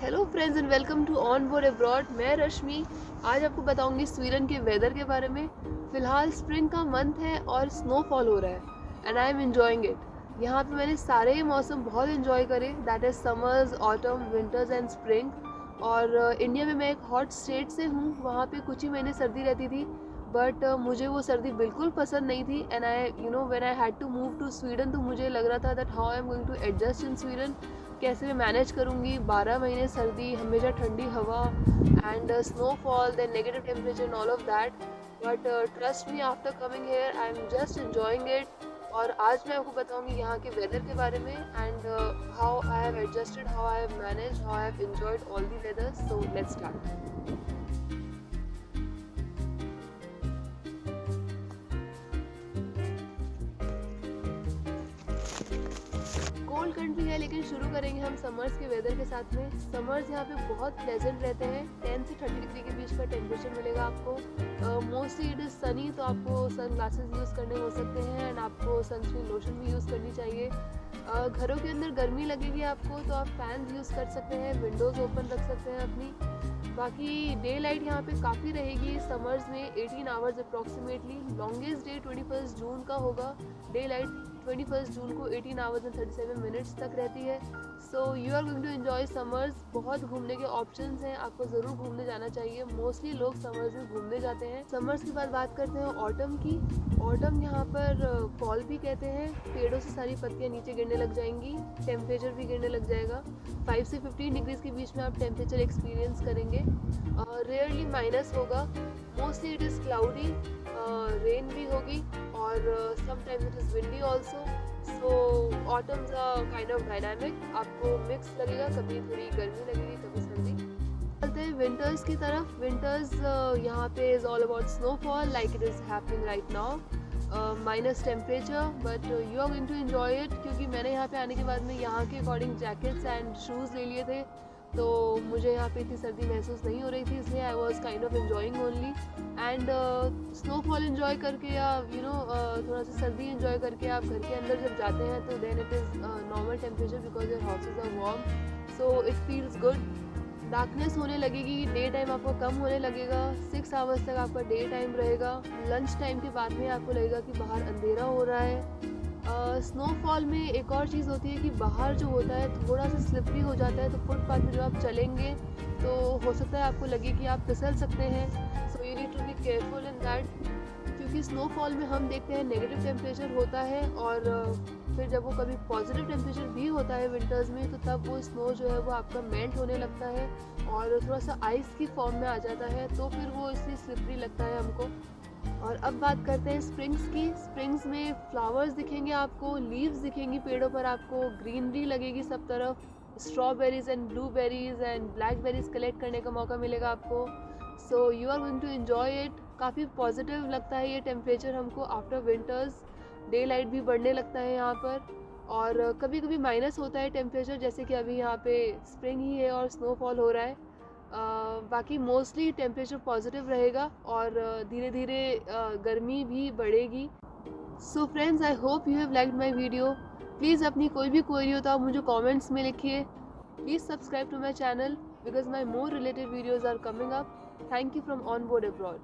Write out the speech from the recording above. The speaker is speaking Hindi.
Hello friends and welcome to on board abroad. मैं रश्मि आज आपको बताऊंगी स्वीडन के वेदर के बारे में। फ़िलहाल स्प्रिंग का मंथ है और स्नोफॉल हो रहा है and I am enjoying it. यहाँ पे मैंने सारे ही मौसम बहुत एंजॉय करे, that is summers, autumn, winters and spring. और इंडिया में मैं एक हॉट स्टेट से हूँ, वहाँ पे कुछ ही महीने सर्दी रहती थी, बट मुझे वो सर्दी बिल्कुल पसंद नहीं थी। And I when I had to move to Sweden, तो मुझे लग रहा था that how I am going to adjust in Sweden, कैसे मैं मैनेज करूँगी 12 महीने सर्दी, हमेशा ठंडी हवा and snowfall, then negative temperature and all of that. But trust me, after coming here I am just enjoying it. और आज मैं आपको बताऊंगी यहाँ के वेदर के बारे में and how I have adjusted, how I have manage, how I have enjoyed all the weather. So let's start. Cold country है, लेकिन शुरू करेंगे हम समर्स के वेदर के साथ में। समर्स यहाँ पे बहुत प्लेजेंट रहते हैं, 10 से 30 डिग्री के बीच का टेम्परेचर मिलेगा आपको। मोस्टली इट इज़ सनी, तो आपको सन ग्लासेस यूज़ करने हो सकते हैं एंड आपको सनस्क्रीन लोशन भी यूज़ करनी चाहिए। घरों के अंदर गर्मी लगेगी आपको, तो आप फैन यूज़ कर सकते हैं, विंडोज़ ओपन रख सकते हैं अपनी। बाकी डे लाइट यहाँ पे काफ़ी रहेगी समर्स में, 18 आवर्स अप्रॉक्सीमेटली। लॉन्गेस्ट डे 21 जून का होगा। डे लाइट 21 जून को 18 आवर्स एंड 37 मिनट्स तक रहती है। So you are going to enjoy summers. बहुत घूमने के ऑप्शंस हैं, आपको ज़रूर घूमने जाना चाहिए। मोस्टली लोग समर्स में घूमने जाते हैं। समर्स के बाद बात करते हैं ऑटम की। ऑटम यहाँ पर फॉल भी कहते हैं, पेड़ों से सारी पत्तियाँ नीचे गिरने लग जाएंगी, टेम्परेचर भी गिरने लग जाएगा। 5 से 15 डिग्रीज के बीच में आप टेम्परेचर एक्सपीरियंस करेंगे। रेयरली माइनस होगा, mostly it is cloudy, rain भी होगी और sometimes it is windy also. So autumns are kind of dynamic, आपको मिक्स लगेगा, कभी थोड़ी गर्मी लगेगी, कभी सर्दी। चलते हैं विंटर्स की तरफ। विंटर्स यहाँ पे is all about snowfall like it is happening right now. Minus temperature, but you are going to enjoy it, क्योंकि मैंने यहाँ पे आने के बाद में यहाँ के अकॉर्डिंग जैकेट्स एंड शूज़ ले लिए थे, तो मुझे यहाँ पे इतनी सर्दी महसूस नहीं हो रही थी, इसलिए I was kind of enjoying only. And snowfall enjoy करके या थोड़ा सा सर्दी इन्जॉय करके आप घर के अंदर जब जाते हैं, तो then it is normal temperature because your houses are warm, so it feels good. Darkness होने लगेगी, डे टाइम आपका कम होने लगेगा, 6 आवर्स तक आपका डे टाइम रहेगा। लंच टाइम के बाद में आपको लगेगा कि बाहर अंधेरा हो रहा है। स्नोफॉल में एक और चीज़ होती है कि बाहर जो होता है थोड़ा सा स्लिपरी हो जाता है, तो फुटपाथ में जब आप चलेंगे तो हो सकता है आपको लगे कि आप फिसल सकते हैं। So you need to be careful in that, क्योंकि स्नोफॉल में हम देखते हैं नेगेटिव टेम्परेचर होता है, और फिर जब वो कभी पॉजिटिव टेम्परेचर भी होता है विंटर्स में, तो तब वो स्नो जो है वो आपका मेल्ट होने लगता है और थोड़ा सा आइस की फॉर्म में आ जाता है, तो फिर वो इसलिए स्लिपरी लगता है हमको। और अब बात करते हैं स्प्रिंग्स की। स्प्रिंग्स में फ्लावर्स दिखेंगे आपको, लीव्स दिखेंगी पेड़ों पर आपको, ग्रीनरी लगेगी सब तरफ, strawberries and blueberries and blackberries collect करने का मौका मिलेगा आपको। So you are going to enjoy it. काफ़ी पॉजिटिव लगता है ये टेम्परेचर हमको आफ्टर विंटर्स। डे लाइट भी बढ़ने लगता है यहाँ पर, और कभी कभी माइनस होता है टेम्परेचर, जैसे कि अभी यहाँ पे स्प्रिंग ही है और स्नोफॉल हो रहा है। बाकी मोस्टली टेम्परेचर पॉजिटिव रहेगा और धीरे धीरे गर्मी भी बढ़ेगी। So friends, I hope you have liked my video. Please अपनी कोई भी क्वेरी हो तो आप मुझे कमेंट्स में लिखिए। Please subscribe to my channel because my more related videos are coming up. Thank you from on board abroad.